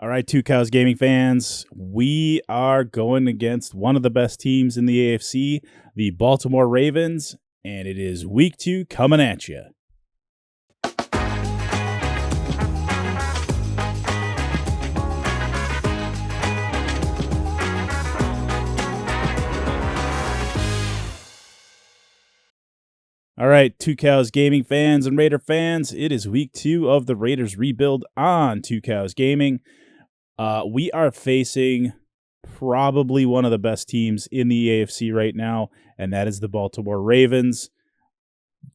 All right, Two Cows Gaming fans, we are going against one of the best teams in the AFC, the Baltimore Ravens, and it is week 2 coming at you. All right, Two Cows Gaming fans and Raider fans, it is week 2 of the Raiders rebuild on Two Cows Gaming. We are facing probably one of the best teams in the AFC right now, and that is the Baltimore Ravens.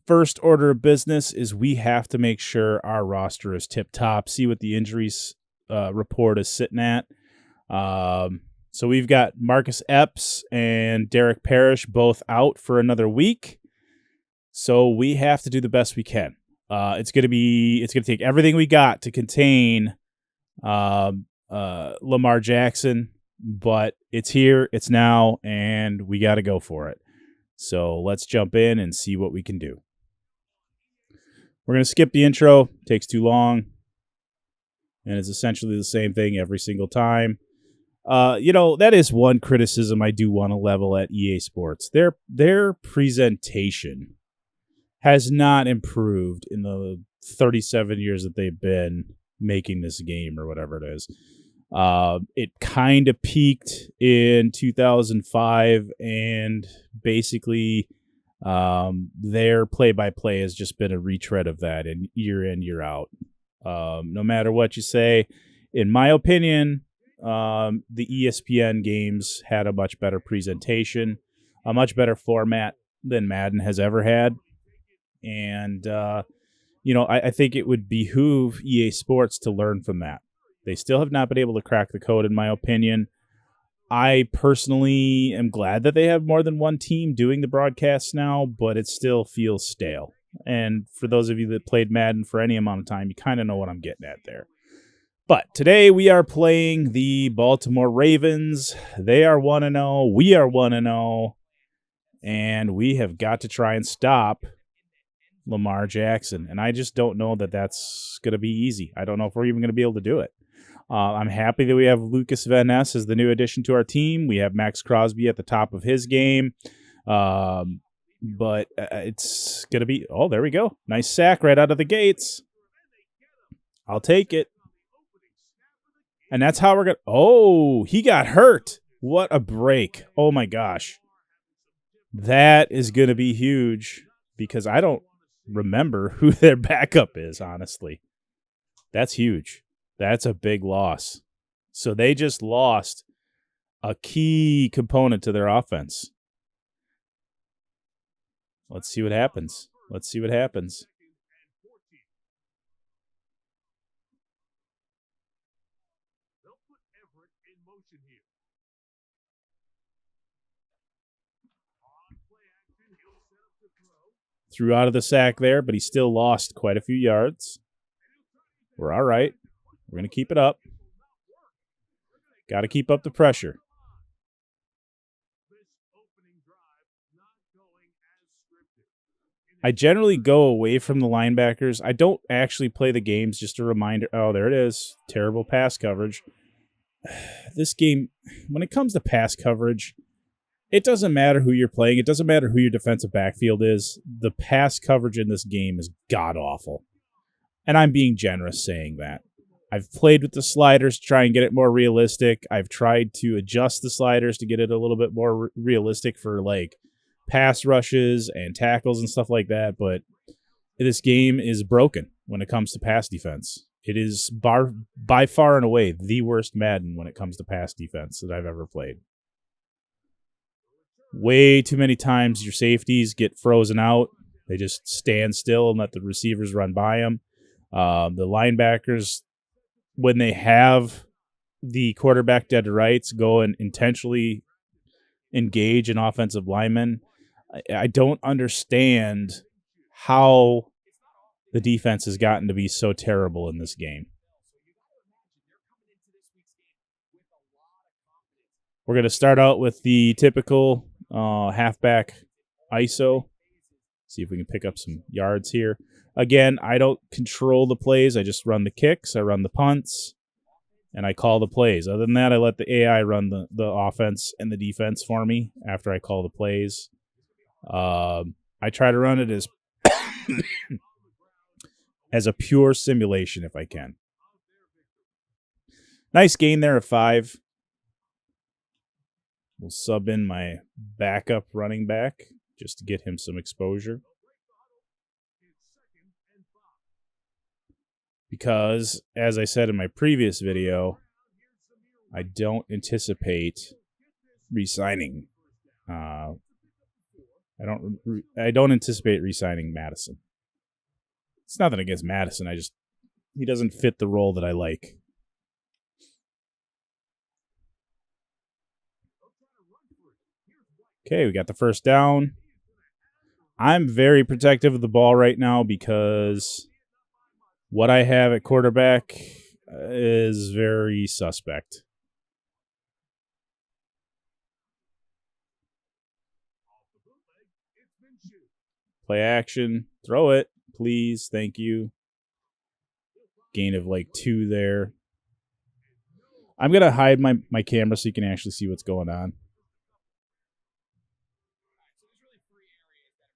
First order of business is we have to make sure our roster is tip-top, see what the injuries report is sitting at. So we've got Marcus Epps and Derek Parrish both out for another week. So we have to do the best we can. It's going to take everything we got to contain Lamar Jackson, but it's here, it's now, and we got to go for it. So let's jump in and see what we can do. We're going to skip the intro. It takes too long, and it's essentially the same thing every single time. That is one criticism I do want to level at EA Sports. Their presentation has not improved in the 37 years that they've been making this game or whatever it is. It kind of peaked in 2005, and basically their play-by-play has just been a retread of that in, year out. No matter what you say, in my opinion, the ESPN games had a much better presentation, a much better format than Madden has ever had. And, I think it would behoove EA Sports to learn from that. They still have not been able to crack the code, in my opinion. I personally am glad that they have more than one team doing the broadcasts now, but it still feels stale. And for those of you that played Madden for any amount of time, you kind of know what I'm getting at there. But today we are playing the Baltimore Ravens. They are 1-0. We are 1-0. And we have got to try and stop Lamar Jackson. And I just don't know that that's going to be easy. I don't know if we're even going to be able to do it. I'm happy that we have Lucas Van Ness as the new addition to our team. We have Max Crosby at the top of his game. But it's going to be... Oh, there we go. Nice sack right out of the gates. I'll take it. And that's how we're going to... Oh, he got hurt. What a break. Oh, my gosh. That is going to be huge because I don't remember who their backup is, honestly. That's huge. That's a big loss. So they just lost a key component to their offense. Let's see what happens. Threw out of the sack there, but he still lost quite a few yards. We're all right. We're going to keep it up. Got to keep up the pressure. I generally go away from the linebackers. I don't actually play the games, just a reminder. Oh, there it is. Terrible pass coverage. This game, when it comes to pass coverage, it doesn't matter who you're playing. It doesn't matter who your defensive backfield is. The pass coverage in this game is god-awful. And I'm being generous saying that. I've played with the sliders to try and get it more realistic. I've tried to adjust the sliders to get it a little bit more realistic for, like, pass rushes and tackles and stuff like that. But this game is broken when it comes to pass defense. It is by far and away the worst Madden when it comes to pass defense that I've ever played. Way too many times your safeties get frozen out. They just stand still and let the receivers run by them. The linebackers, when they have the quarterback dead to rights, go and intentionally engage an offensive lineman. I don't understand how the defense has gotten to be so terrible in this game. We're going to start out with the typical halfback ISO. See if we can pick up some yards here. Again, I don't control the plays. I just run the kicks. I run the punts. and I call the plays. Other than that, I let the AI run the offense and the defense for me after I call the plays. I try to run it as as a pure simulation if I can. Nice gain there of 5. We'll sub in my backup running back just to get him some exposure. Because, as I said in my previous video, I don't anticipate re-signing. I don't anticipate re-signing Madison. It's nothing against Madison. He doesn't fit the role that I like. Okay, we got the first down. I'm very protective of the ball right now because what I have at quarterback is very suspect. Play action. Throw it, please. Thank you. Gain of like 2 there. I'm going to hide my camera so you can actually see what's going on.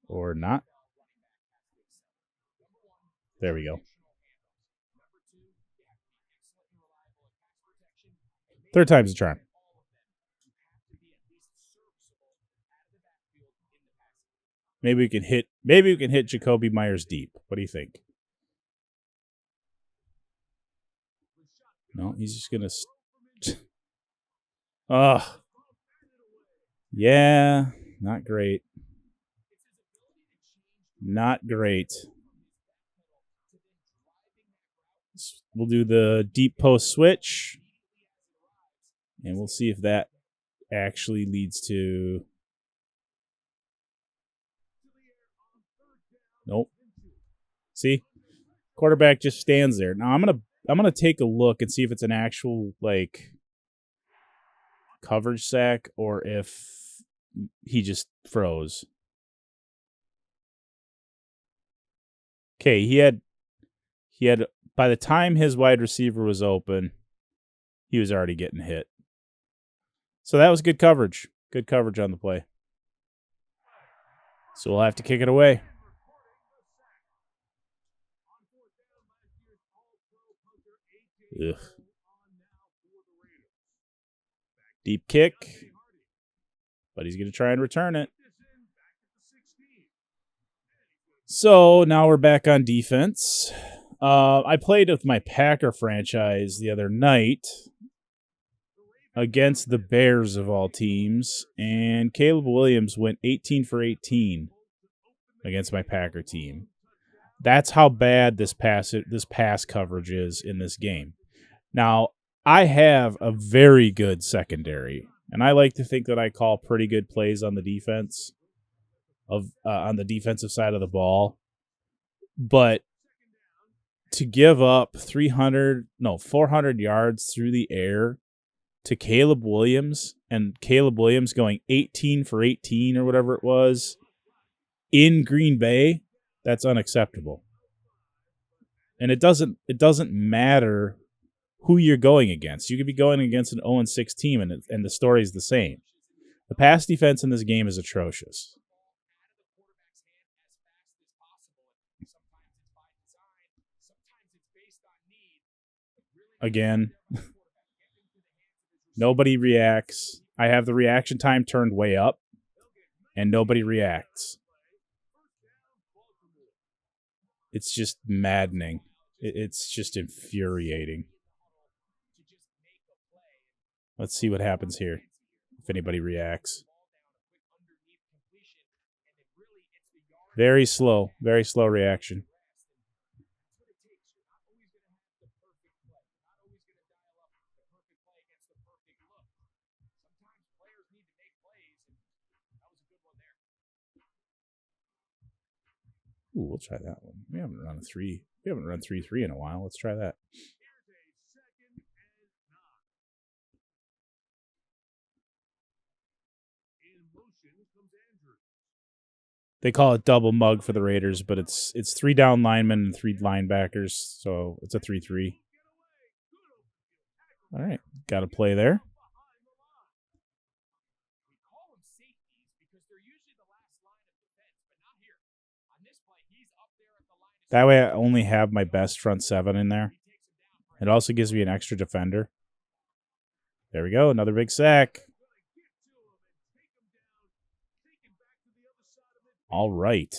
Or not. There we go. Third time's a charm. Maybe we can hit Jacoby Myers deep. What do you think? No, he's just going to... Ugh. Yeah, not great. Not great. We'll do the deep post switch. And we'll see if that actually leads to... Nope. See? Quarterback just stands there. Now I'm gonna take a look and see if it's an actual like coverage sack or if he just froze. Okay, he had by the time his wide receiver was open, he was already getting hit. So that was good coverage. Good coverage on the play. So we'll have to kick it away. Ugh. Deep kick. But he's going to try and return it. So now we're back on defense. I played with my Packer franchise the other night against the Bears of all teams, and Caleb Williams went 18 for 18 against my Packer team. That's how bad this pass coverage is in this game. Now, I have a very good secondary, and I like to think that I call pretty good plays on the defense on the defensive side of the ball. But to give up 400 yards through the air to Caleb Williams, and Caleb Williams going 18 for 18 or whatever it was in Green Bay, that's unacceptable. And it doesn't matter who you're going against. You could be going against an 0-6 team, and the story's the same. The pass defense in this game is atrocious. Again, nobody reacts. I have the reaction time turned way up, and nobody reacts. It's just maddening. It's just infuriating. Let's see what happens here, if anybody reacts. Very slow reaction. Ooh, we'll try that one. We haven't run 3-3 in a while. Let's try that. They call it double mug for the Raiders, but it's 3 down linemen and 3 linebackers, so it's a 3-3. All right, got to play there. That way I only have my best front seven in there. It also gives me an extra defender. There we go, another big sack. All right.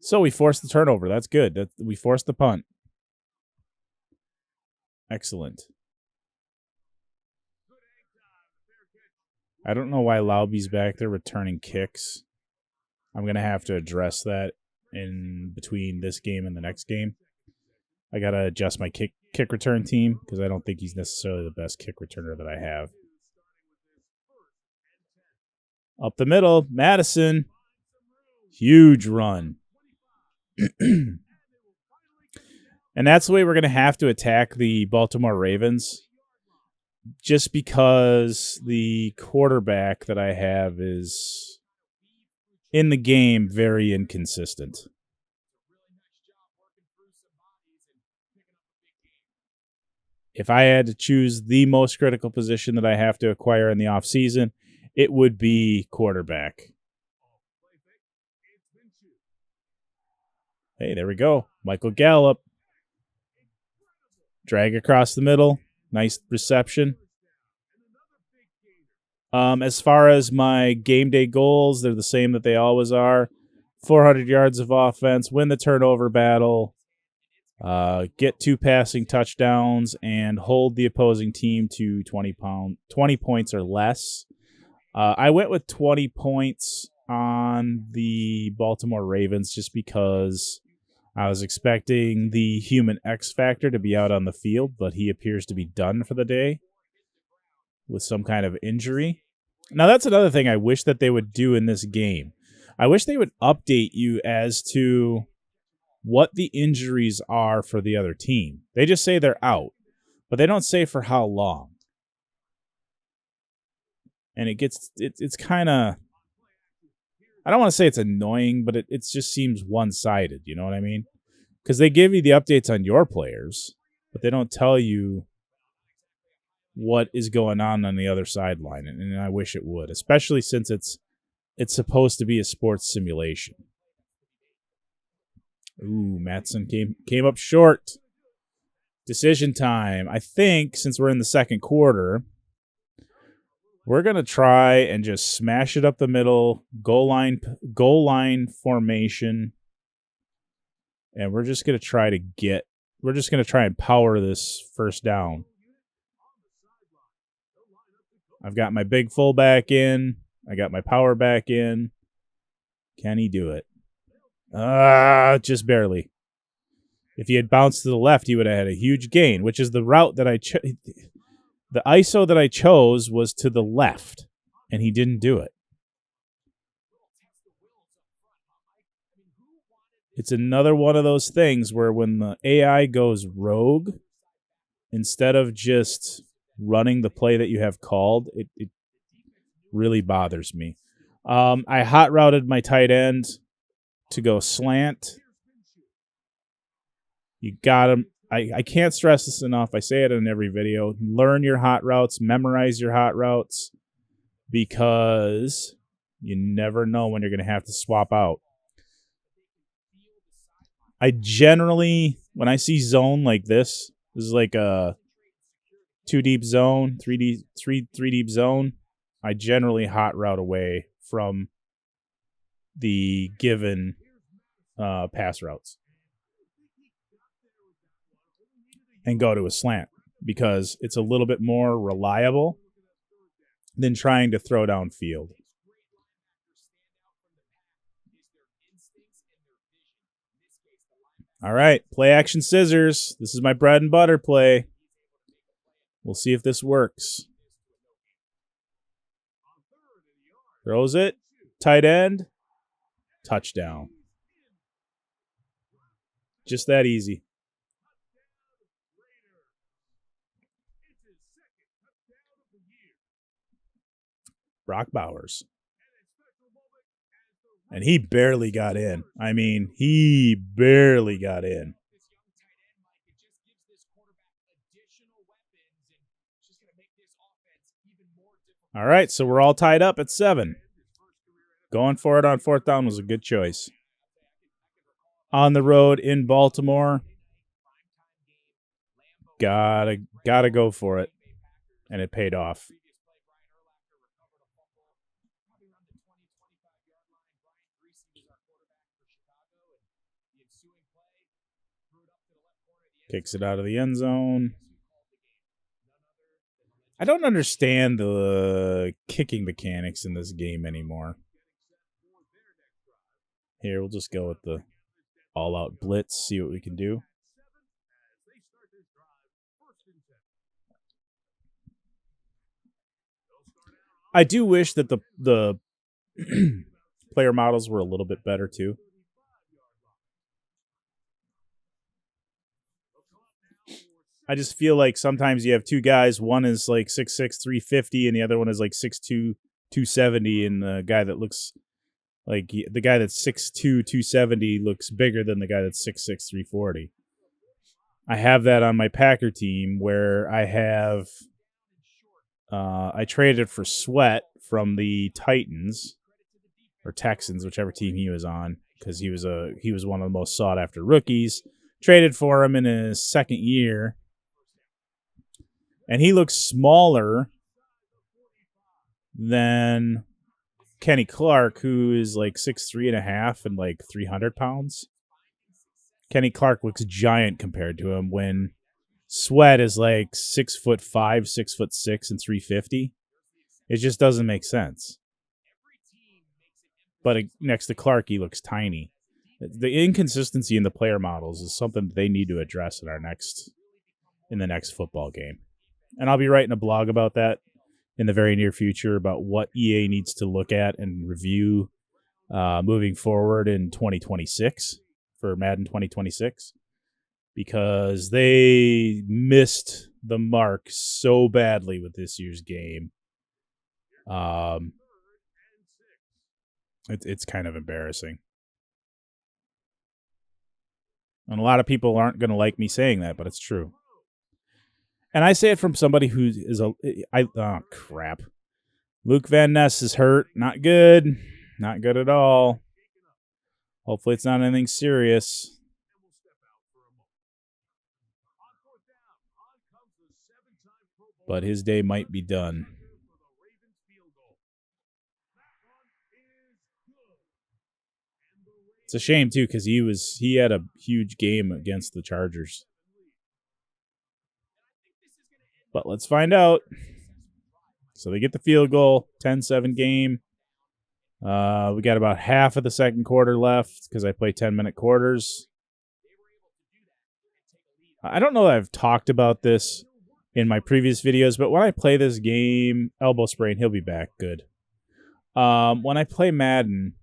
So we forced the turnover. That's good. We forced the punt. Excellent. I don't know why Lauby's back there returning kicks. I'm going to have to address that in between this game and the next game. I got to adjust my kick return team because I don't think he's necessarily the best kick returner that I have. Up the middle, Madison. Huge run. And that's the way we're going to have to attack the Baltimore Ravens. Just because the quarterback that I have is in the game very inconsistent. If I had to choose the most critical position that I have to acquire in the offseason, it would be quarterback. Hey, there we go. Michael Gallup. Drag across the middle. Nice reception. As far as my game day goals, they're the same that they always are. 400 yards of offense, win the turnover battle, get 2 passing touchdowns, and hold the opposing team to 20 points or less. I went with 20 points on the Baltimore Ravens just because I was expecting the human X factor to be out on the field, but he appears to be done for the day with some kind of injury. Now, that's another thing I wish that they would do in this game. I wish they would update you as to what the injuries are for the other team. They just say they're out, but they don't say for how long. And it's kind of, I don't want to say it's annoying, but it just seems one-sided, you know what I mean? Because they give you the updates on your players, but they don't tell you what is going on the other sideline, and I wish it would, especially since it's supposed to be a sports simulation. Ooh, Matson came up short. Decision time. I think since we're in the second quarter, we're going to try and just smash it up the middle, goal line formation, and we're just going to try and power this first down. I've got my big fullback in. I got my power back in. Can he do it? Just barely. If he had bounced to the left, he would have had a huge gain, which is the route that the ISO that I chose was to the left, and he didn't do it. It's another one of those things where when the AI goes rogue, instead of just running the play that you have called, it really bothers me. I hot routed my tight end to go slant. You got him. I can't stress this enough. I say it in every video. Learn your hot routes. Memorize your hot routes because you never know when you're going to have to swap out. I generally, when I see zone like this is like a 2-deep zone, 3 deep zone, I generally hot route away from the given pass routes and go to a slant because it's a little bit more reliable than trying to throw downfield. All right, play action scissors. This is my bread and butter play. We'll see if this works. Throws it. Tight end. Touchdown. Just that easy. Brock Bowers. And he barely got in. I mean, he barely got in. All right, so we're all tied up at 7. Going for it on 4th down was a good choice. On the road in Baltimore. Gotta go for it. And it paid off. Kicks it out of the end zone. I don't understand the kicking mechanics in this game anymore. Here, we'll just go with the all-out blitz, see what we can do. I do wish that the player models were a little bit better, too. I just feel like sometimes you have two guys. One is like 6'6", 350, and the other one is like 6'2", 270, and the guy that looks like the guy that's 6'2", 270 looks bigger than the guy that's 6'6", 340. I have that on my Packer team where I have I traded for Sweat from the Titans or Texans, whichever team he was on, because he was one of the most sought after rookies. Traded for him in his second year, and he looks smaller than Kenny Clark, who is like 6'3.5" and like 300 pounds. Kenny Clark looks giant compared to him, when Sweat is like 6'5", 6'6", and 350. It just doesn't make sense. But next to Clark, he looks tiny. The inconsistency in the player models is something that they need to address in the next football game. And I'll be writing a blog about that in the very near future, about what EA needs to look at and review moving forward in 2026 for Madden 2026, because they missed the mark so badly with this year's game. It's kind of embarrassing. And a lot of people aren't going to like me saying that, but it's true. And I say it from somebody who is oh, crap. Luke Van Ness is hurt. Not good. Not good at all. Hopefully it's not anything serious. But his day might be done. It's a shame, too, because he had a huge game against the Chargers. But let's find out. So they get the field goal, 10-7 game. We got about half of the second quarter left because I play 10-minute quarters. I don't know that I've talked about this in my previous videos, but when I play this game, elbow sprain, he'll be back good. When I play Madden,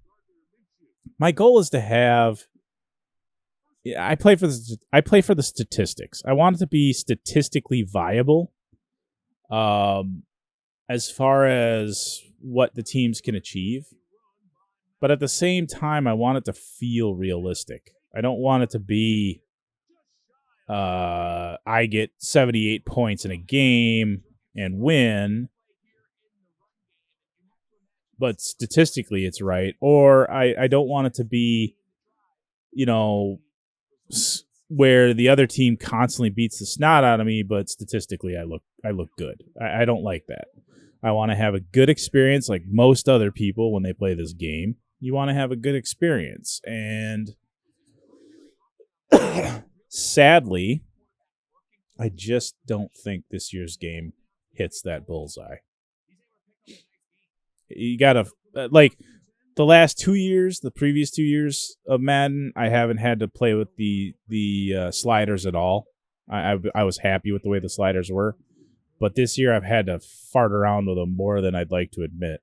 my goal is to have. I play for the statistics. I want it to be statistically viable. As far as what the teams can achieve. But at the same time, I want it to feel realistic. I don't want it to be I get 78 points in a game and win, but statistically it's right. Or I don't want it to be, where the other team constantly beats the snot out of me, but statistically I look good. I don't like that. I want to have a good experience, like most other people when they play this game. You want to have a good experience. And sadly, I just don't think this year's game hits that bullseye. You got to, like, the last 2 years, the previous 2 years of Madden, I haven't had to play with the sliders at all. I was happy with the way the sliders were. But this year I've had to fart around with them more than I'd like to admit.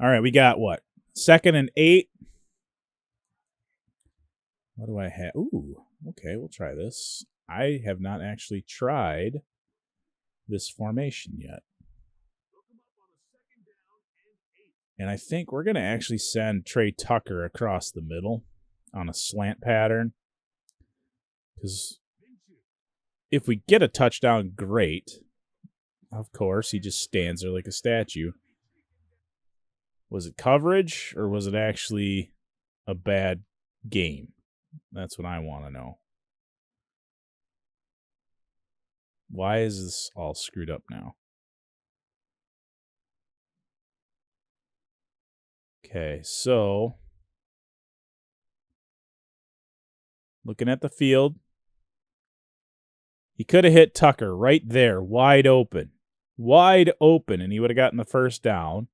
All right, we got what? 2nd and 8. What do I have? Ooh, okay, we'll try this. I have not actually tried this formation yet. And I think we're going to actually send Trey Tucker across the middle. on a slant pattern. Because if we get a touchdown, great. Of course, he just stands there like a statue. Was it coverage or was it actually a bad game? That's what I want to know. Why is this all screwed up now? Okay, so looking at the field, he could have hit Tucker right there, wide open, and he would have gotten the first down.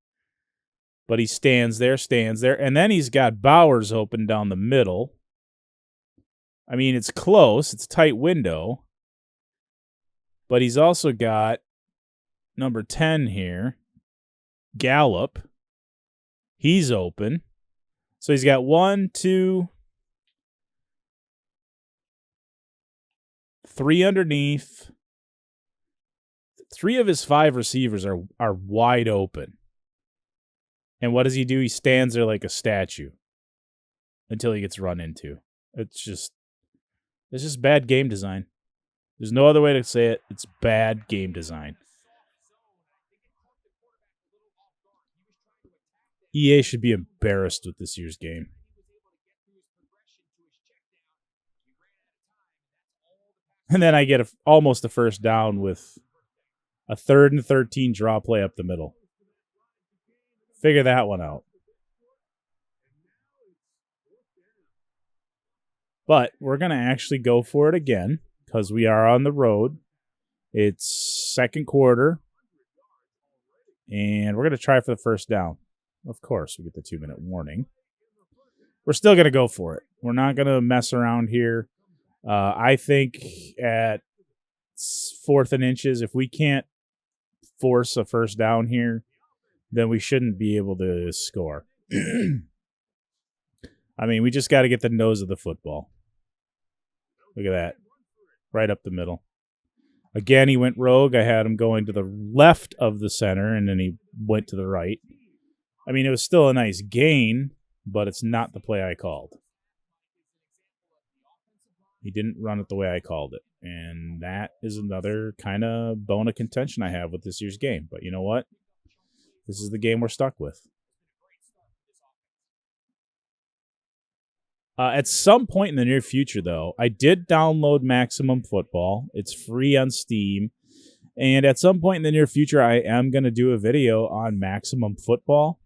But he stands there, and then he's got Bowers open down the middle. I mean, it's close, it's a tight window, but he's also got number 10 here, Gallup. He's open. So he's got 1, 2, 3 underneath. 3 of his 5 receivers are wide open. And what does he do? He stands there like a statue until he gets run into. It's just bad game design. There's no other way to say it. It's bad game design. EA should be embarrassed with this year's game. And then I get almost a first down with a 3rd and 13 draw play up the middle. Figure that one out. But we're going to actually go for it again because we are on the road. It's second quarter. And we're going to try for the first down. Of course, we get the 2-minute warning. We're still going to go for it. We're not going to mess around here. I think at 4th and inches, if we can't force a first down here, then we shouldn't be able to score. I mean, we just got to get the nose of the football. Look at that. Right up the middle. Again, he went rogue. I had him going to the left of the center, and then he went to the right. I mean, it was still a nice gain, but it's not the play I called. He didn't run it the way I called it. And that is another kind of bone of contention I have with this year's game. But you know what? This is the game we're stuck with. At some point in the near future, though, I did download Maximum Football. It's free on Steam. And at some point in the near future, I am going to do a video on Maximum Football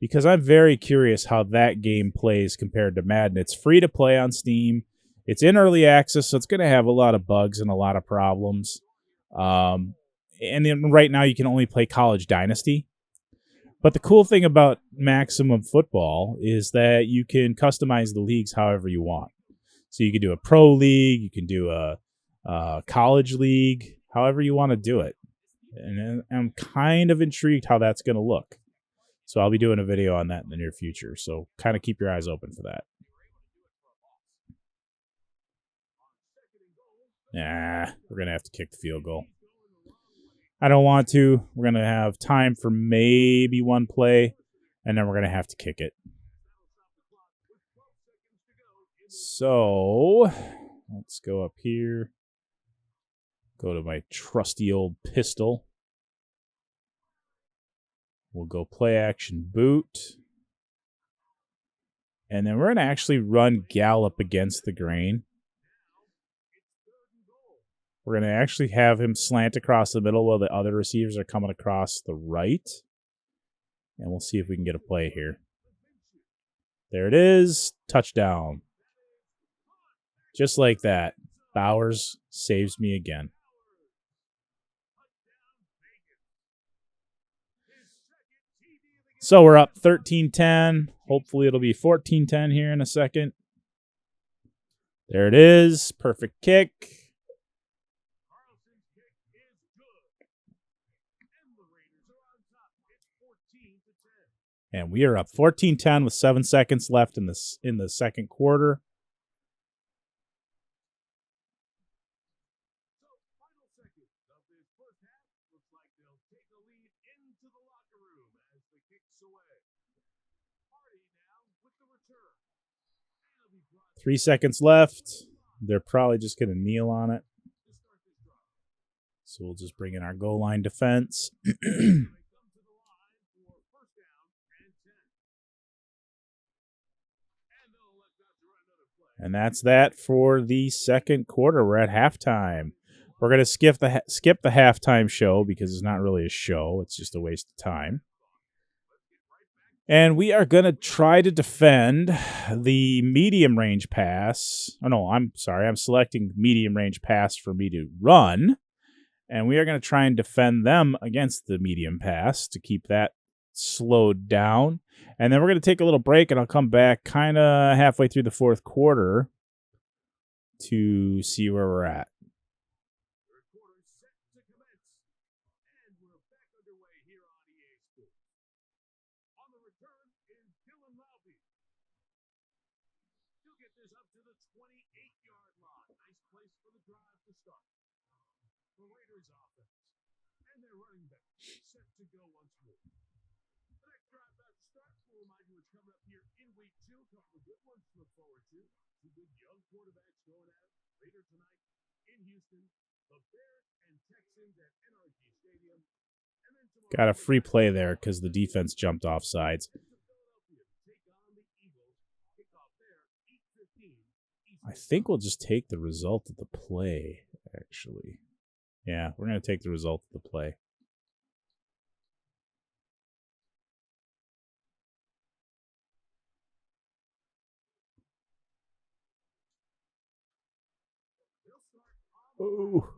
because I'm very curious how that game plays compared to Madden. It's free to play on Steam. It's in early access, so it's going to have a lot of bugs and a lot of problems. And then right now, you can only play College Dynasty. But the cool thing about Maximum Football is that you can customize the leagues however you want. So you can do a pro league, you can do a college league, however you want to do it. And I'm kind of intrigued how that's going to look. So I'll be doing a video on that in the near future. So kind of keep your eyes open for that. Nah, we're going to have to kick the field goal. I don't want to. We're going to have time for maybe one play, and then we're going to have to kick it. So let's go up here. Go to my trusty old pistol. We'll go play action boot. And then we're going to actually run Gallup against the grain. We're going to actually have him slant across the middle while the other receivers are coming across the right. And we'll see if we can get a play here. There it is. Touchdown. Just like that. Bowers saves me again. So we're up 13-10. Hopefully it'll be 14-10 here in a second. There it is. Perfect kick. And we are up 14-10 with 7 seconds left in the second quarter. 3 seconds left. They're probably just going to kneel on it. So we'll just bring in our goal line defense. And that's that for the second quarter. We're at halftime. We're going to skip the halftime show because it's not really a show. It's just a waste of time. And we are going to try to defend the medium range pass. Oh, no, I'm sorry. I'm selecting medium range pass for me to run. And we are going to try and defend them against the medium pass to keep that slowed down. And then we're going to take a little break, and I'll come back kind of halfway through the fourth quarter to see where we're at. Got a free play there because the defense jumped off sides. I think we'll just take the result of the play, actually. Yeah, we're going to take the result of the play. Ooh.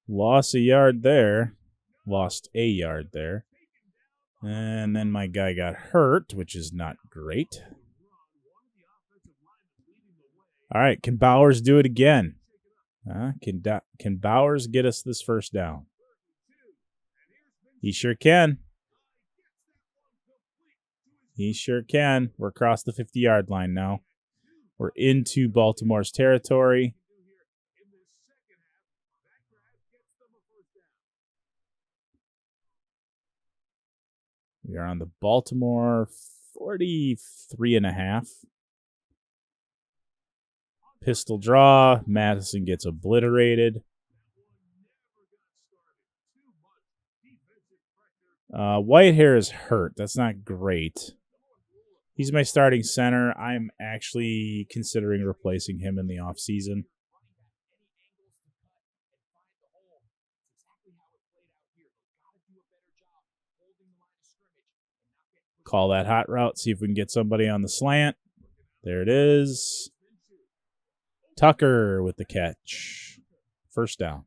Lost a yard there. Lost a yard there. And then my guy got hurt, which is not great. All right, can Bowers do it again? Can Bowers get us this first down? He sure can. He sure can. We're across the 50-yard line now. We're into Baltimore's territory. We are on the Baltimore 43.5. Pistol draw. Madison gets obliterated. Whitehair is hurt. That's not great. He's my starting center. I'm actually considering replacing him in the offseason. Call that hot route. See if we can get somebody on the slant. There it is. Tucker with the catch. First down.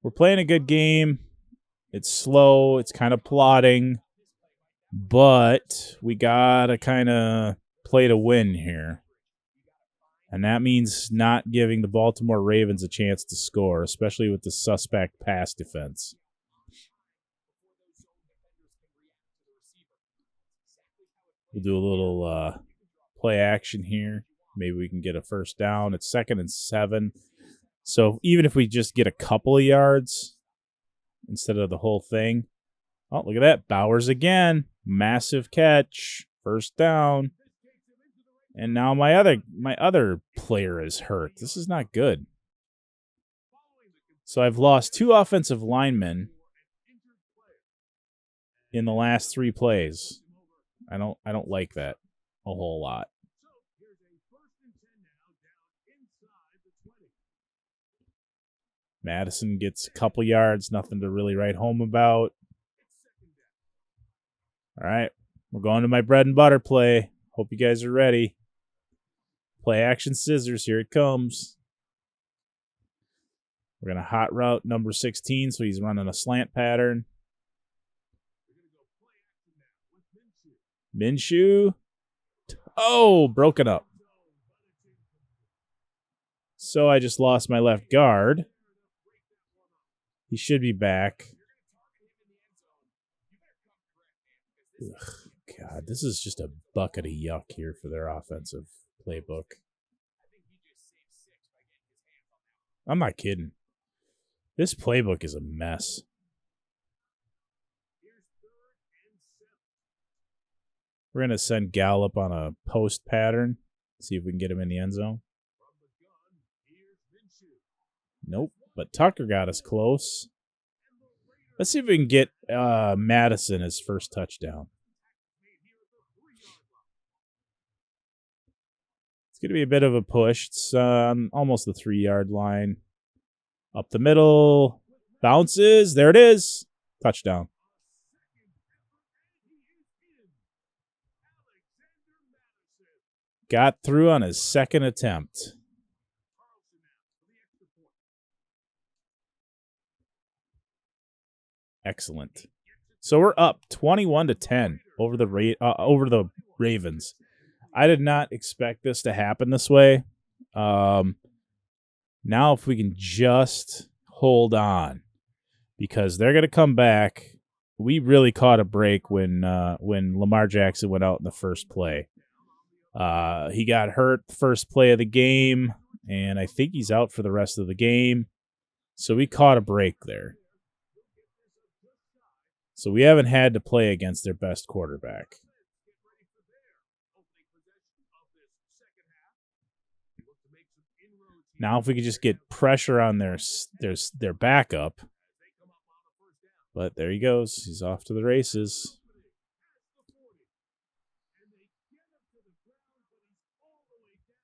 We're playing a good game. It's slow. It's kind of plodding. But we got to kind of play to win here. And that means not giving the Baltimore Ravens a chance to score, especially with the suspect pass defense. We'll do a little play action here. Maybe we can get a first down. It's 2nd and 7. So even if we just get a couple of yards instead of the whole thing. Oh, look at that. Bowers again. Massive catch. First down. And now my other player is hurt. This is not good. So I've lost 2 offensive linemen in the last 3 plays. I don't like that a whole lot. Madison gets a couple yards, nothing to really write home about. All right, we're going to my bread and butter play. Hope you guys are ready. Play action scissors, here it comes. We're going to hot route number 16, so he's running a slant pattern. Minshew. Oh, broken up. So I just lost my left guard. He should be back. Ugh, God, this is just a bucket of yuck here for their offensive playbook. I'm not kidding. This playbook is a mess. We're going to send Gallup on a post pattern. See if we can get him in the end zone. Nope. But Tucker got us close. Let's see if we can get Madison his first touchdown. It's going to be a bit of a push. It's almost the 3-yard line. Up the middle. Bounces. There it is. Touchdown. Got through on his second attempt. Excellent. So we're up 21-10 over the Ravens. I did not expect this to happen this way. Now if we can just hold on, because they're going to come back. We really caught a break when Lamar Jackson went out in the first play. He got hurt the first play of the game, and I think he's out for the rest of the game. So we caught a break there. So we haven't had to play against their best quarterback. Now if we could just get pressure on their backup. But there he goes. He's off to the races.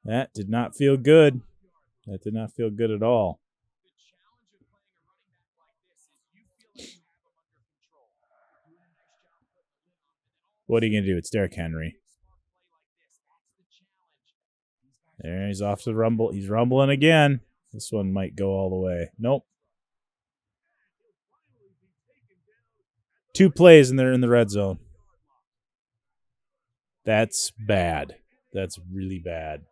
That did not feel good. That did not feel good at all. What are you going to do? It's Derrick Henry. There, he's off to the rumble. He's rumbling again. This one might go all the way. Nope. 2 plays and they're in the red zone. That's bad. That's really bad.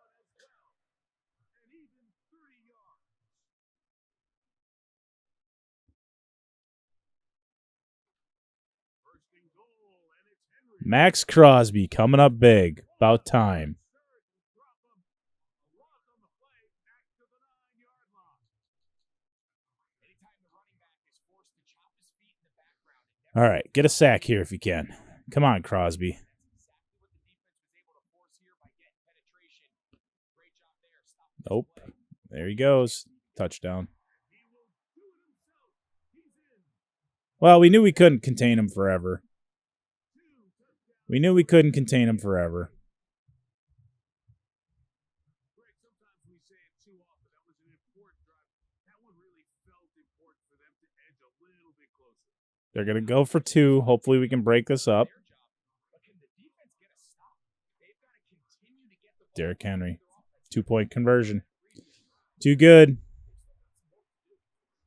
Max Crosby coming up big. About time. All right, get a sack here if you can. Come on, Crosby. Nope. There he goes. Touchdown. Well, we knew we couldn't contain him forever. They're going to go for 2. Hopefully we can break this up. Derrick Henry. 2-point conversion. Too good.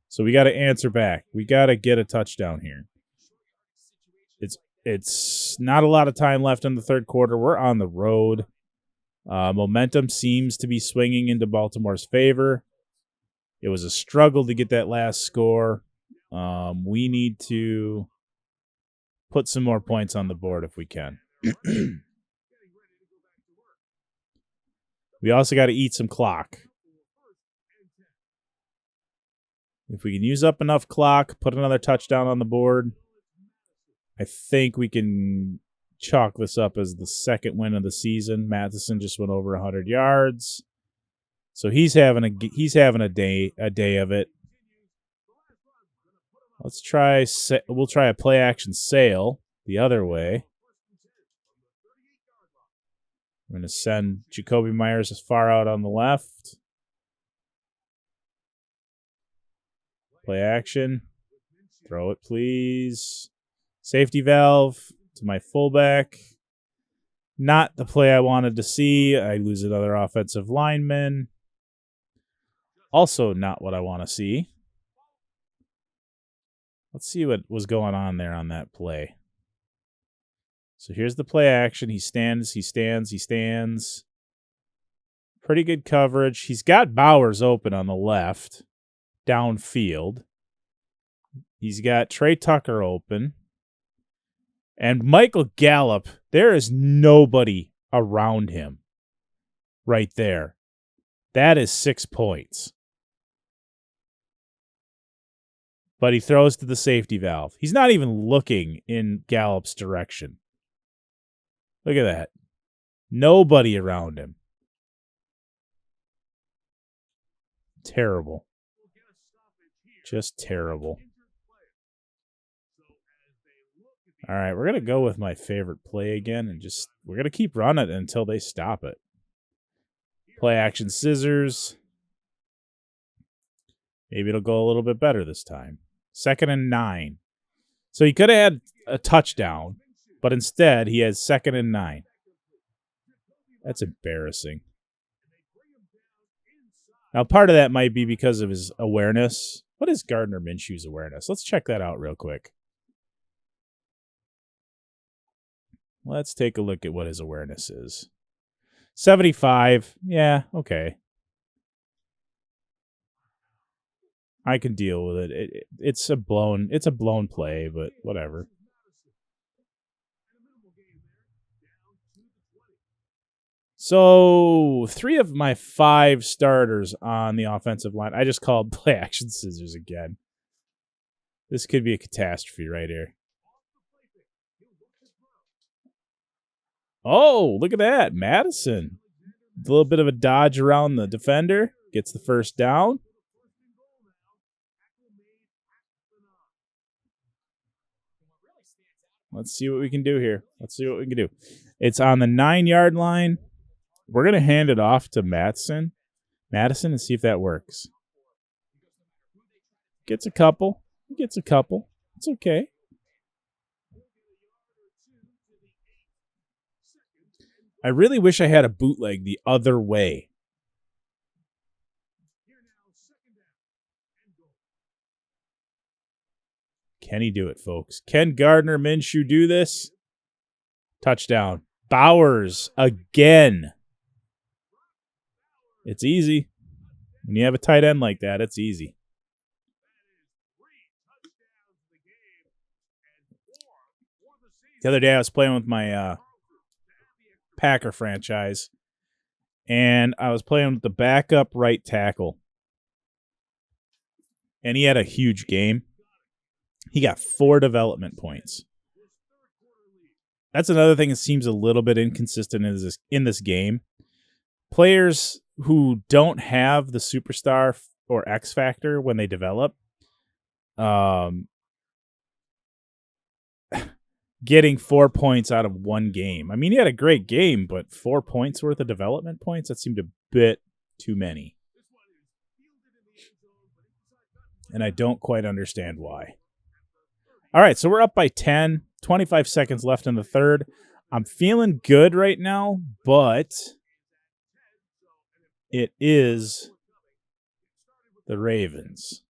So we got to answer back. We got to get a touchdown here. It's not a lot of time left in the third quarter. We're on the road. Momentum seems to be swinging into Baltimore's favor. It was a struggle to get that last score. We need to put some more points on the board if we can. We also got to eat some clock. If we can use up enough clock, put another touchdown on the board, I think we can chalk this up as the second win of the season. Matheson just went over 100 yards. So he's having a day of it. Let's try. We'll try a play action sail the other way. We're going to send Jacoby Myers as far out on the left. Play action. Throw it, please. Safety valve to my fullback. Not the play I wanted to see. I lose another offensive lineman. Also not what I want to see. Let's see what was going on there on that play. So here's the play action. He stands. Pretty good coverage. He's got Bowers open on the left, downfield. He's got Trey Tucker open. And Michael Gallup, there is nobody around him right there. That is 6 points. But he throws to the safety valve. He's not even looking in Gallup's direction. Look at that. Nobody around him. Terrible. Just terrible. All right, we're going to go with my favorite play again, and we're going to keep running it until they stop it. Play action scissors. Maybe it'll go a little bit better this time. 2nd and 9. So he could have had a touchdown, but instead he has 2nd and 9. That's embarrassing. Now, part of that might be because of his awareness. What is Gardner Minshew's awareness? Let's check that out real quick. Let's take a look at what his awareness is. 75. Yeah, okay. I can deal with it. It's a blown play, but whatever. So 3 of my 5 starters on the offensive line, I just called play action scissors again. This could be a catastrophe right here. Oh, look at that. Madison. A little bit of a dodge around the defender. Gets the first down. Let's see what we can do here. It's on the 9-yard line. We're going to hand it off to Madison and see if that works. Gets a couple. It's okay. I really wish I had a bootleg the other way. Can he do it, folks? Can Gardner Minshew do this? Touchdown. Bowers again. It's easy. When you have a tight end like that, it's easy. The other day I was playing with my Packer franchise, and I was playing with the backup right tackle. And he had a huge game. He got 4 development points. That's another thing that seems a little bit inconsistent in this game. Players who don't have the superstar or X factor when they develop, getting 4 points out of one game. I mean, he had a great game, but 4 points worth of development points, that seemed a bit too many. And I don't quite understand why. All right, so we're up by 10, 25 seconds left in the third. I'm feeling good right now, but it is the Ravens.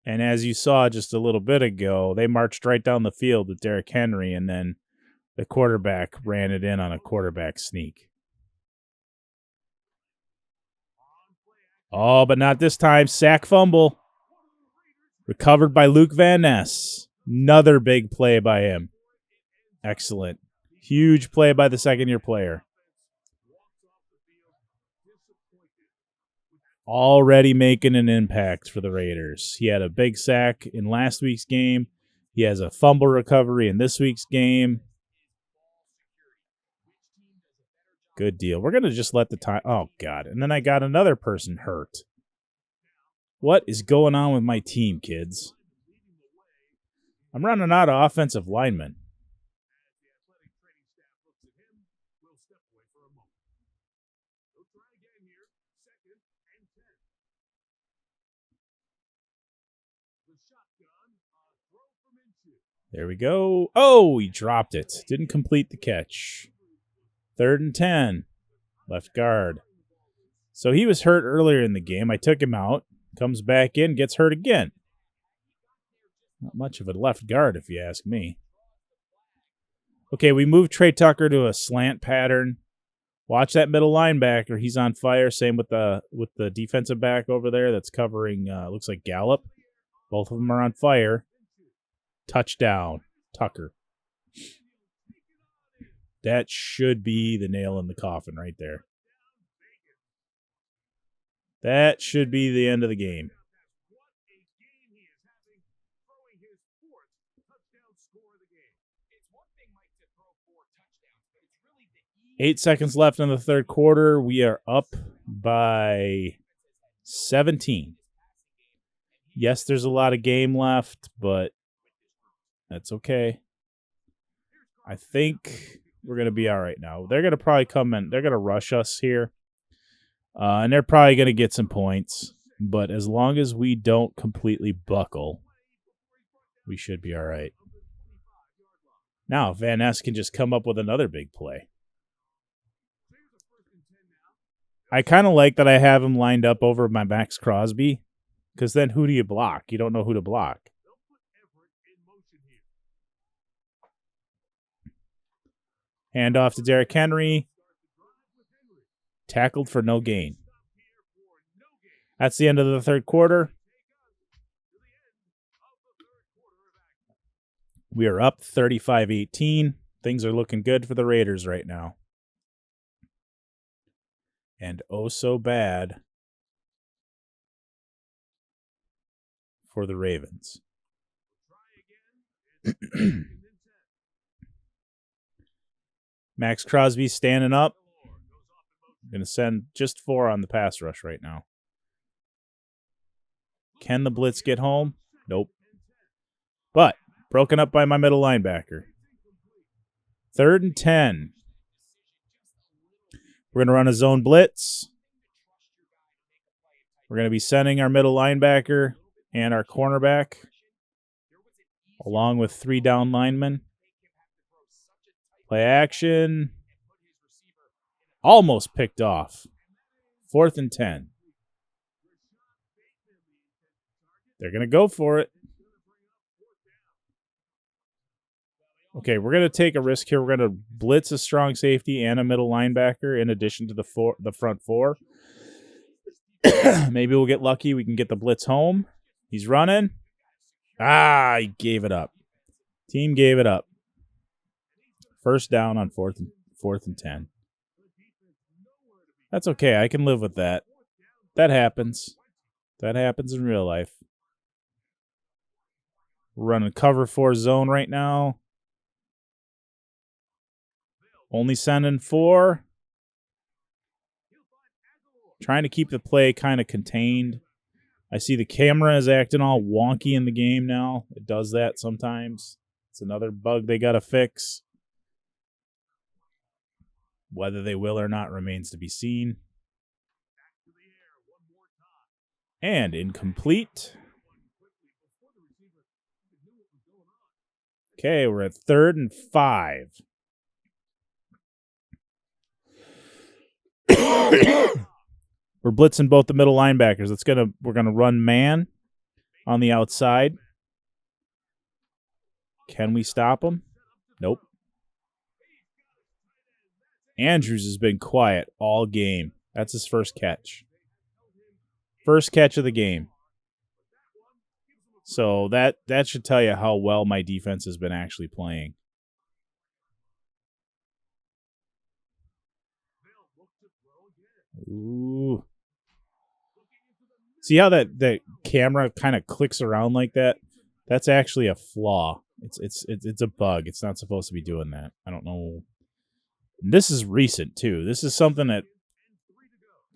And as you saw just a little bit ago, they marched right down the field with Derrick Henry, and then the quarterback ran it in on a quarterback sneak. Oh, but not this time. Sack fumble. Recovered by Luke Van Ness. Another big play by him. Excellent. Huge play by the second-year player. Already making an impact for the Raiders. He had a big sack in last week's game. He has a fumble recovery in this week's game. Good deal. We're going to just let the time... Oh, God. And then I got another person hurt. What is going on with my team, kids? I'm running out of offensive linemen. There we go. Oh, he dropped it. Didn't complete the catch. 3rd and 10. Left guard. So he was hurt earlier in the game. I took him out. Comes back in, gets hurt again. Not much of a left guard, if you ask me. Okay, we moved Trey Tucker to a slant pattern. Watch that middle linebacker. He's on fire. Same with the defensive back over there that's covering, looks like Gallup. Both of them are on fire. Touchdown, Tucker. That should be the nail in the coffin right there. That should be the end of the game. 8 seconds left in the third quarter. We are up by 17. Yes, there's a lot of game left, but that's okay. I think we're going to be all right now. They're going to probably come in. They're going to rush us here. And they're probably going to get some points. But as long as we don't completely buckle, we should be all right. Now, Van Ness can just come up with another big play. I kind of like that I have him lined up over my Max Crosby, because then who do you block? You don't know who to block. Hand off to Derrick Henry. Tackled for no gain. That's the end of the third quarter. We are up 35-18. Things are looking good for the Raiders right now. And oh so bad for the Ravens. Max Crosby standing up. I'm going to send just 4 on the pass rush right now. Can the blitz get home? Nope. But broken up by my middle linebacker. 3rd and 10. We're going to run a zone blitz. We're going to be sending our middle linebacker and our cornerback along with 3 down linemen. Play action. Almost picked off. 4th and 10. They're going to go for it. Okay, we're going to take a risk here. We're going to blitz a strong safety and a middle linebacker in addition to the front 4. Maybe we'll get lucky. We can get the blitz home. He's running. He gave it up. Team gave it up. First down on 4th and 10. That's okay. I can live with that. That happens. That happens in real life. We're running cover 4 zone right now. Only sending 4. Trying to keep the play kind of contained. I see the camera is acting all wonky in the game now. It does that sometimes. It's another bug they got to fix. Whether they will or not remains to be seen. And incomplete. Okay, we're at 3rd and 5. We're blitzing both the middle linebackers. We're gonna run man on the outside. Can we stop him? Nope. Andrews has been quiet all game. That's his first catch. First catch of the game. So that should tell you how well my defense has been actually playing. Ooh. See how that camera kind of clicks around like that? That's actually a flaw. It's a bug. It's not supposed to be doing that. I don't know. This is recent too. This is something that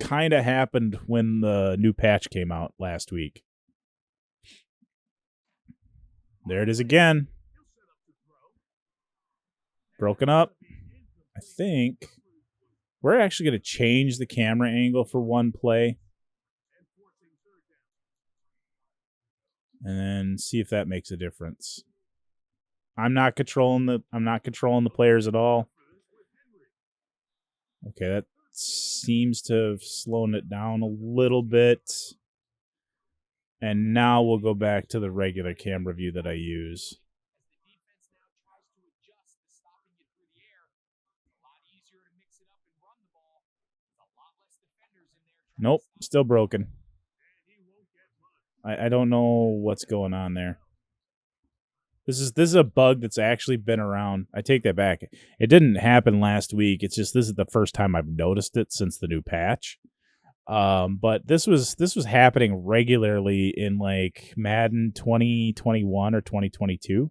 kind of happened when the new patch came out last week. There it is again. Broken up. I think we're actually going to change the camera angle for one play. And then see if that makes a difference. I'm not controlling the players at all. Okay, that seems to have slowed it down a little bit. And now we'll go back to the regular camera view that I use. Nope, still broken. I don't know what's going on there. This is a bug that's actually been around. I take that back. It didn't happen last week. It's just this is the first time I've noticed it since the new patch. But this was happening regularly in like Madden 2021 or 2022.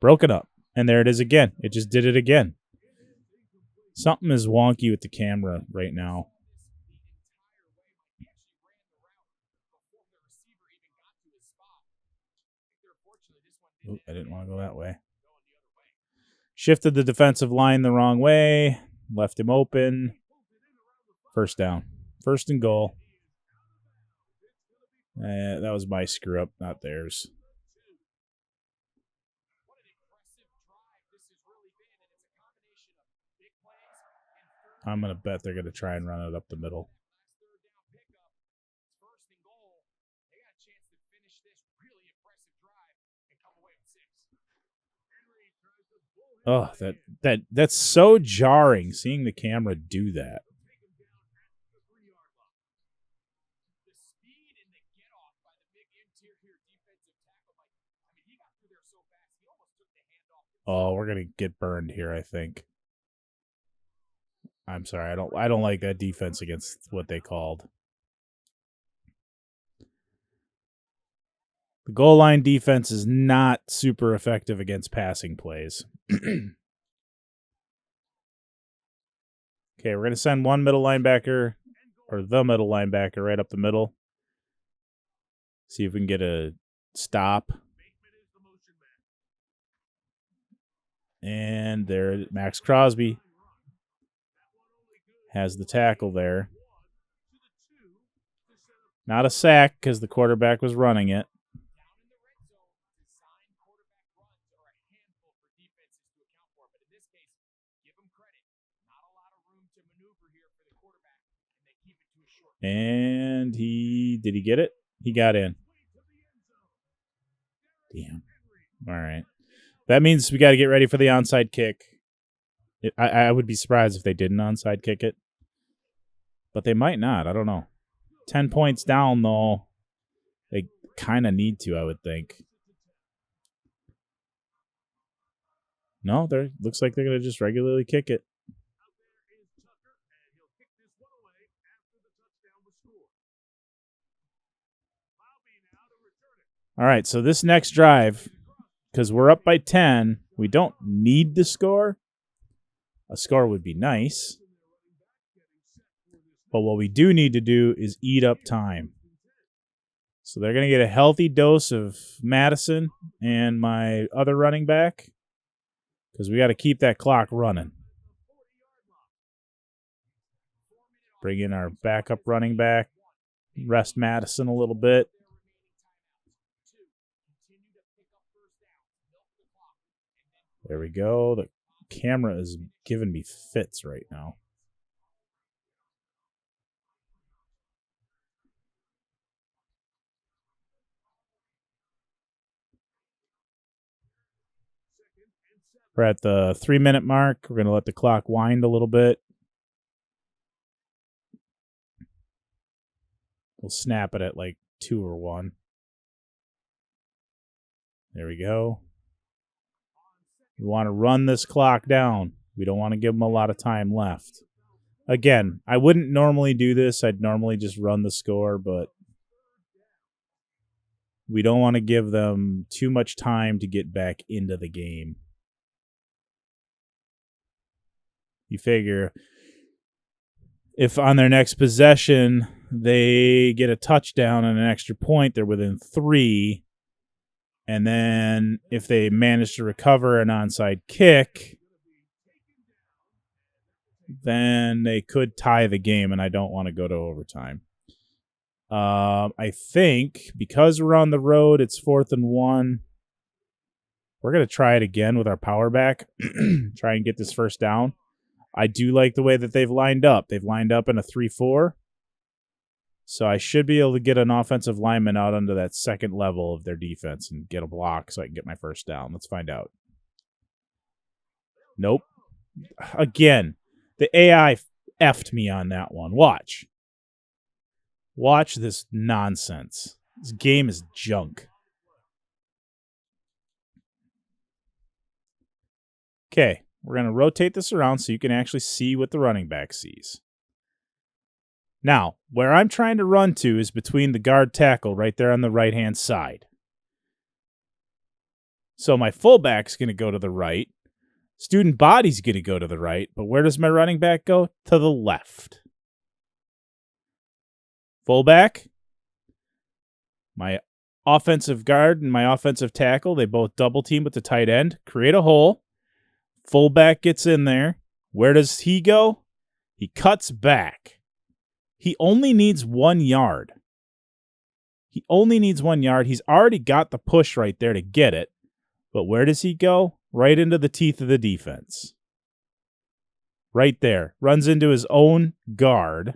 Broken up. And there it is again. It just did it again. Something is wonky with the camera right now. Ooh, I didn't want to go that way. Shifted the defensive line the wrong way. Left him open. First down. First and goal. That was my screw up, not theirs. I'm going to bet they're going to try and run it up the middle. Oh, that's so jarring seeing the camera do that. Oh, we're going to get burned here, I think. I'm sorry. I don't like that defense against what they called. The goal line defense is not super effective against passing plays. Okay, we're going to send one middle linebacker, or the middle linebacker, right up the middle. See if we can get a stop. And there, Max Crosby has the tackle there. Not a sack because the quarterback was running it. And did he get it? He got in. Damn. All right. That means we got to get ready for the onside kick. I would be surprised if they didn't onside kick it. But they might not. I don't know. 10 points down, though. They kind of need to, I would think. No, looks like they're going to just regularly kick it. All right, so this next drive, because we're up by 10, we don't need to score. A score would be nice. But what we do need to do is eat up time. So they're going to get a healthy dose of Madison and my other running back, because we got to keep that clock running. Bring in our backup running back. Rest Madison a little bit. There we go. The camera is giving me fits right now. We're at the 3-minute mark. We're going to let the clock wind a little bit. We'll snap it at like 2 or 1. There we go. We want to run this clock down. We don't want to give them a lot of time left. Again, I wouldn't normally do this. I'd normally just run the score, but we don't want to give them too much time to get back into the game. You figure if on their next possession they get a touchdown and an extra point, they're within 3. And then if they manage to recover an onside kick, then they could tie the game, and I don't want to go to overtime. I think because we're on the road, it's 4th and 1. We're going to try it again with our power back, try and get this first down. I do like the way that they've lined up. They've lined up in a 3-4. So I should be able to get an offensive lineman out under that second level of their defense and get a block so I can get my first down. Let's find out. Nope. Again, the AI effed me on that one. Watch. Watch this nonsense. This game is junk. Okay, we're going to rotate this around so you can actually see what the running back sees. Now, where I'm trying to run to is between the guard tackle right there on the right-hand side. So my fullback's going to go to the right. Student body's going to go to the right. But where does my running back go? To the left. Fullback. My offensive guard and my offensive tackle, they both double team with the tight end. Create a hole. Fullback gets in there. Where does he go? He cuts back. He only needs 1 yard. He only needs 1 yard. He's already got the push right there to get it. But where does he go? Right into the teeth of the defense. Right there. Runs into his own guard,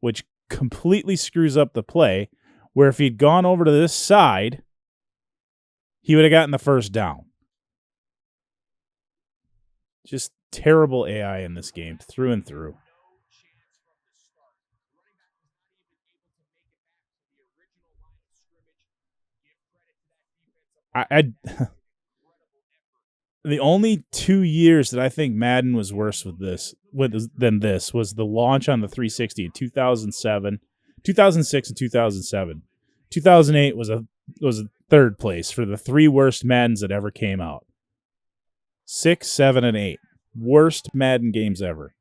which completely screws up the play, where if he'd gone over to this side, he would have gotten the first down. Just terrible AI in this game, through and through. The only 2 years that I think Madden was worse than this was the launch on the 360 in 2007, 2006, and 2007. 2008 was a third place for the 3 worst Maddens that ever came out. 6, 7, and 8. Worst Madden games ever.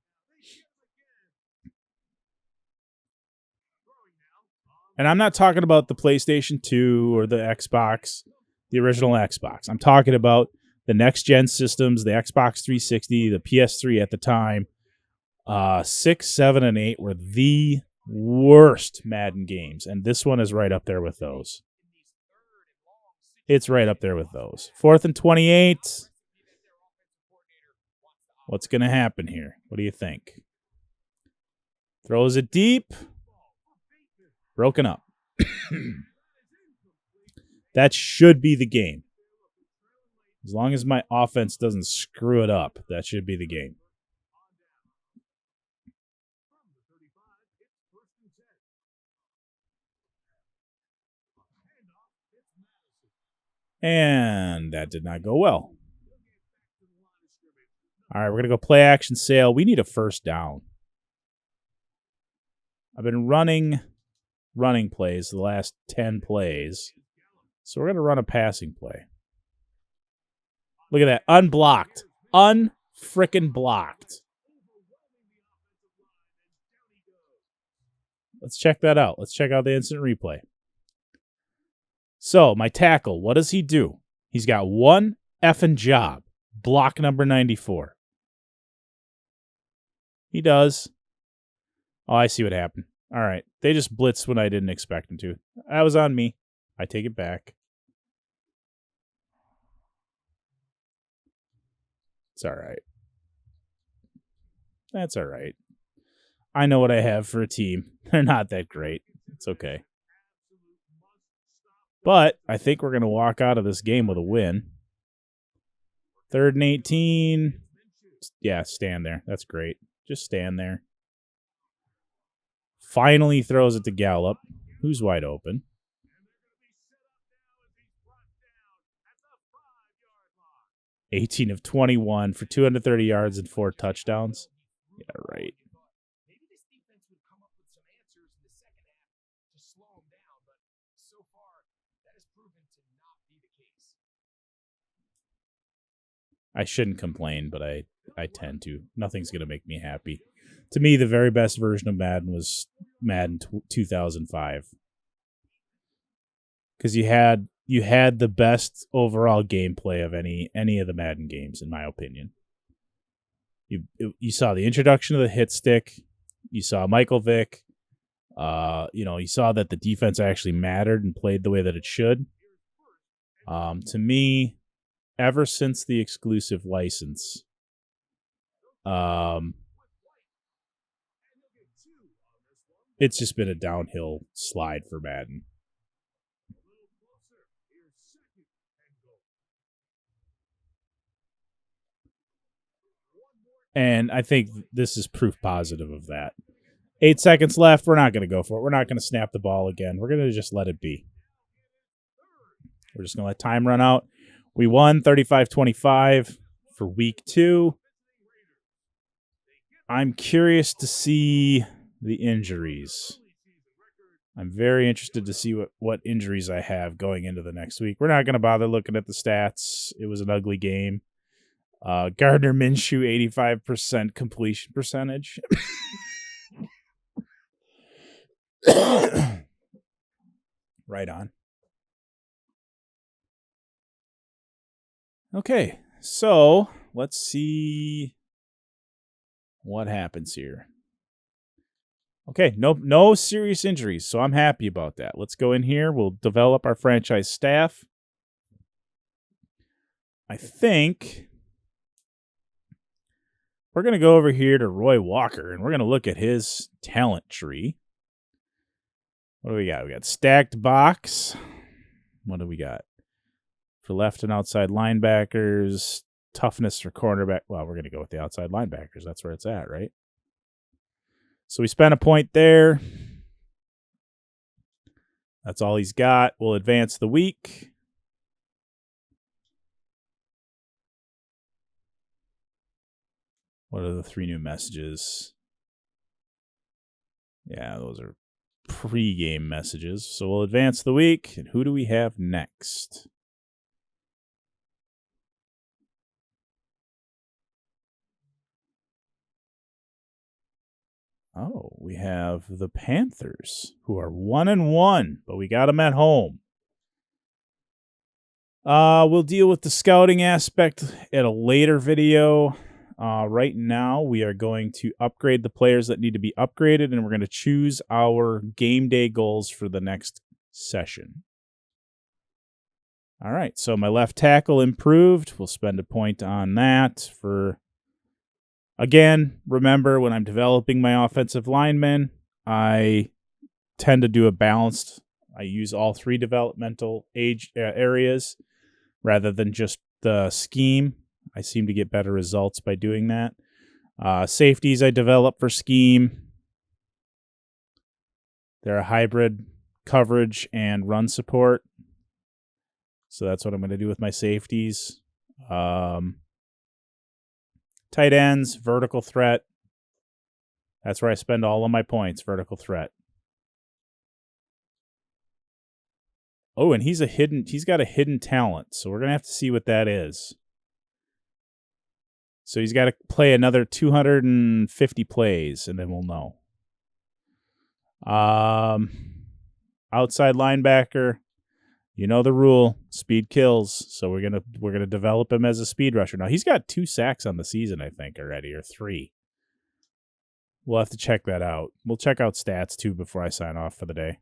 And I'm not talking about the PlayStation 2 or the Xbox, the original Xbox. I'm talking about the next-gen systems, the Xbox 360, the PS3 at the time. 6, 7, and 8 were the worst Madden games, and this one is right up there with those. It's right up there with those. 4th and 28. What's going to happen here? What do you think? Throws it deep. Broken up. That should be the game. As long as my offense doesn't screw it up, that should be the game. And that did not go well. All right, we're going to go play action sale. We need a first down. I've been running plays the last 10 plays. So we're going to run a passing play. Look at that. Unblocked. Unfrickin' blocked. Let's check that out. Let's check out the instant replay. So, my tackle, what does he do? He's got one effing job. Block number 94. He does. Oh, I see what happened. All right. They just blitzed when I didn't expect them to. That was on me. I take it back. It's all right. That's all right. I know what I have for a team. They're not that great. It's okay. But I think we're going to walk out of this game with a win. 3rd and 18. Yeah, stand there. That's great. Just stand there. Finally throws it to Gallup, who's wide open. $18 of 21 for 230 yards and 4 touchdowns. Yeah, right. I shouldn't complain, but I tend to. Nothing's going to make me happy. To me, the very best version of Madden was Madden 2005. Because you had the best overall gameplay of any of the Madden games, in my opinion. You saw the introduction of the hit stick. You saw Michael Vick. You saw that the defense actually mattered and played the way that it should. To me, ever since the exclusive license, it's just been a downhill slide for Madden. And I think this is proof positive of that. 8 seconds left. We're not going to go for it. We're not going to snap the ball again. We're going to just let it be. We're just going to let time run out. We won 35-25 for week 2. I'm curious to see the injuries. I'm very interested to see what injuries I have going into the next week. We're not going to bother looking at the stats. It was an ugly game. Gardner Minshew, 85% completion percentage. Right on. Okay, so let's see what happens here. Okay, no serious injuries, so I'm happy about that. Let's go in here. We'll develop our franchise staff. I think we're going to go over here to Roy Walker, and we're going to look at his talent tree. What do we got? We got stacked box. What do we got? For left and outside linebackers, toughness for cornerback. Well, we're going to go with the outside linebackers. That's where it's at, right? So we spent a point there. That's all he's got. We'll advance the week. What are the 3 new messages? Yeah, those are pre-game messages. So we'll advance the week. And who do we have next? Oh, we have the Panthers, who are 1-1, but we got them at home. We'll deal with the scouting aspect at a later video. Right now, we are going to upgrade the players that need to be upgraded, and we're going to choose our game day goals for the next session. All right, so my left tackle improved. We'll spend a point on that for... Again, remember, when I'm developing my offensive linemen, I tend to do a balanced. I use all 3 developmental age areas rather than just the scheme. I seem to get better results by doing that. Safeties I develop for scheme. They're a hybrid coverage and run support. So that's what I'm going to do with my safeties. Tight ends, vertical threat. That's where I spend all of my points, vertical threat. Oh, and he's got a hidden talent, so we're going to have to see what that is. So he's got to play another 250 plays, and then we'll know. Outside linebacker, you know the rule, speed kills. So we're gonna develop him as a speed rusher. Now he's got 2 sacks on the season, I think, already, or 3. We'll have to check that out. We'll check out stats too before I sign off for the day.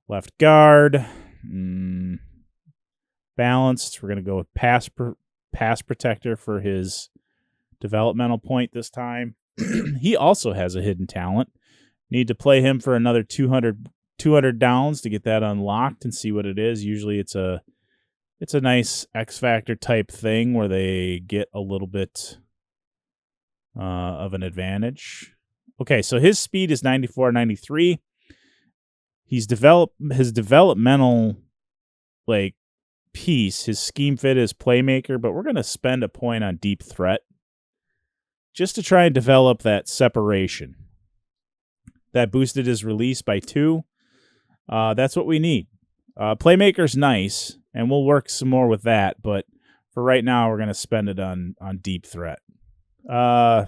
Left guard, balanced. We're gonna go with pass protector for his developmental point this time. He also has a hidden talent. Need to play him for another 200 downs to get that unlocked and see what it is. Usually it's a nice X Factor type thing where they get a little bit of an advantage. Okay, so his speed is 94, 93. He's developed his developmental piece. His scheme fit is playmaker, but we're going to spend a point on deep threat just to try and develop that separation. That boosted his release by 2. That's what we need. Playmaker's nice, and we'll work some more with that, but for right now, we're going to spend it on deep threat. I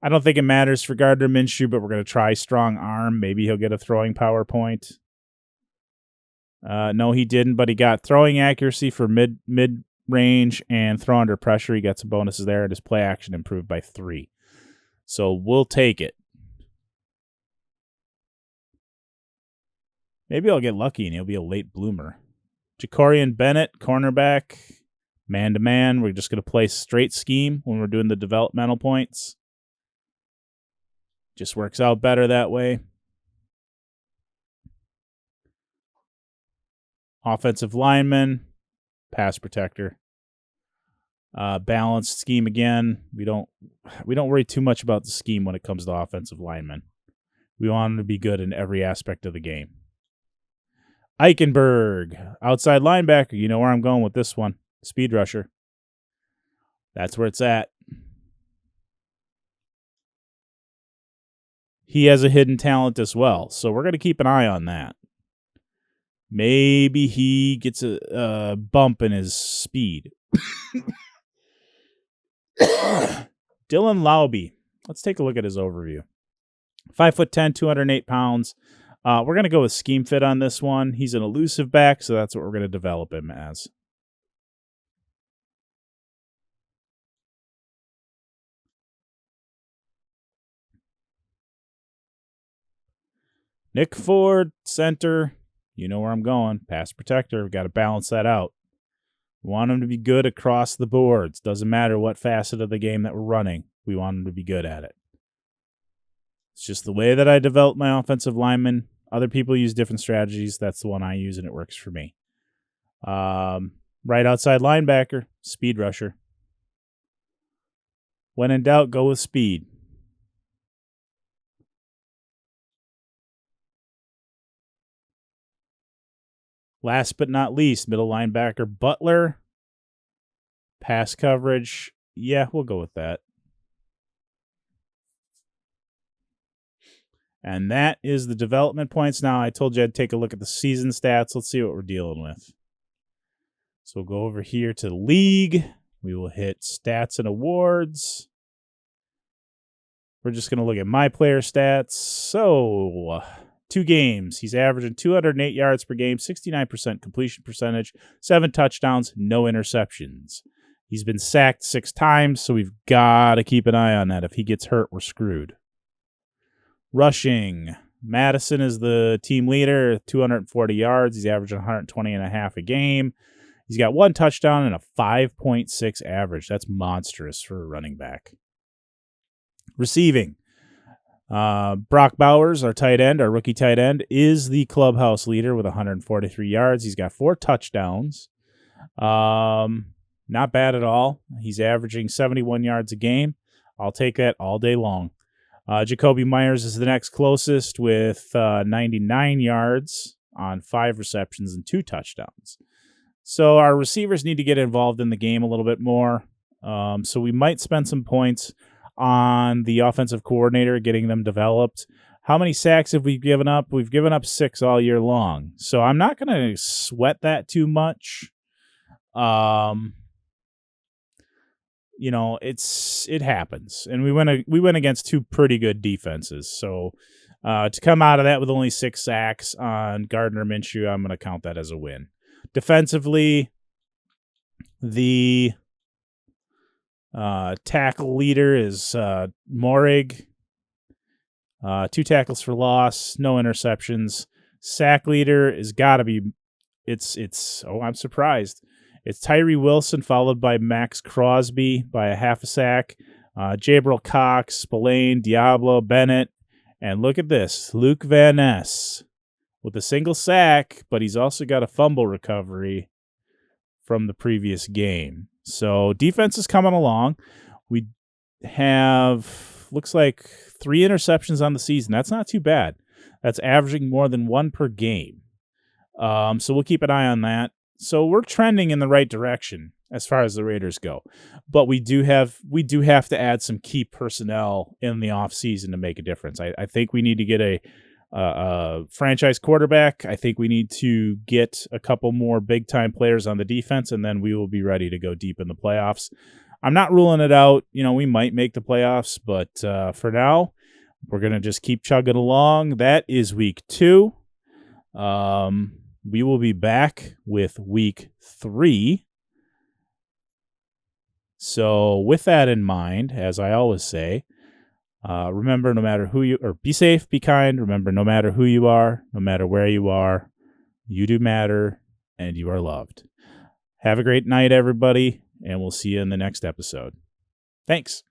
don't think it matters for Gardner Minshew, but we're going to try strong arm. Maybe he'll get a throwing power point. No, he didn't, but he got throwing accuracy for mid-range and throw under pressure. He got some bonuses there, and his play action improved by 3. So we'll take it. Maybe I'll get lucky and he'll be a late bloomer. Jacorian Bennett, cornerback, man-to-man. We're just going to play straight scheme when we're doing the developmental points. Just works out better that way. Offensive lineman, pass protector. Balanced scheme again. We don't worry too much about the scheme when it comes to offensive linemen. We want them to be good in every aspect of the game. Eichenberg, outside linebacker. You know where I'm going with this one. Speed rusher. That's where it's at. he has a hidden talent as well. So we're going to keep an eye on that. Maybe he gets a bump in his speed. Dylan Lauby. Let's take a look at his overview. 5'10", 208 pounds. We're going to go with scheme fit on this one. He's an elusive back, so that's what we're going to develop him as. Nick Ford, center. You know where I'm going. Pass protector. We've got to balance that out. We want him to be good across the boards. Doesn't matter what facet of the game that we're running. We want him to be good at it. It's just the way that I develop my offensive linemen. Other people use different strategies. That's the one I use, and it works for me. Right outside linebacker, speed rusher. When in doubt, go with speed. Last but not least, middle linebacker, Butler. Pass coverage. Yeah, we'll go with that. And that is the development points. Now, I told you I'd take a look at the season stats. Let's see what we're dealing with. So we'll go over here to the league. We will hit stats and awards. We're just going to look at my player stats. So, 2 games. He's averaging 208 yards per game, 69% completion percentage, 7 touchdowns, no interceptions. He's been sacked 6 times, so we've got to keep an eye on that. If he gets hurt, we're screwed. Rushing. Madison is the team leader, 240 yards. He's averaging 120.5 a game. He's got 1 touchdown and a 5.6 average. That's monstrous for a running back. Receiving. Brock Bowers, our tight end, our rookie tight end, is the clubhouse leader with 143 yards. He's got 4 touchdowns. Not bad at all. He's averaging 71 yards a game. I'll take that all day long. Jacoby Myers is the next closest with 99 yards on 5 receptions and 2 touchdowns. So our receivers need to get involved in the game a little bit more. So we might spend some points on the offensive coordinator, getting them developed. How many sacks have we given up? We've given up 6 all year long. So I'm not going to sweat that too much. You know, it happens, and we went against 2 pretty good defenses. So to come out of that with only 6 sacks on Gardner Minshew, I'm going to count that as a win. Defensively, the tackle leader is Morig. 2 tackles for loss, no interceptions. Sack leader is got to be. I'm surprised. It's Tyree Wilson, followed by Max Crosby by a half a sack. Jabril Cox, Spillane, Diablo, Bennett. And look at this. Luke Van Ness with a single sack, but he's also got a fumble recovery from the previous game. So defense is coming along. We have, looks like 3 interceptions on the season. That's not too bad. That's averaging more than 1 per game. So we'll keep an eye on that. So we're trending in the right direction as far as the Raiders go. But we do have to add some key personnel in the offseason to make a difference. I think we need to get a franchise quarterback. I think we need to get a couple more big-time players on the defense, and then we will be ready to go deep in the playoffs. I'm not ruling it out. You know, we might make the playoffs, but for now, we're going to just keep chugging along. That is week 2. We will be back with week 3. So with that in mind, as I always say, remember, no matter who you are, be safe, be kind. Remember, no matter who you are, no matter where you are, you do matter and you are loved. Have a great night, everybody, and we'll see you in the next episode. Thanks.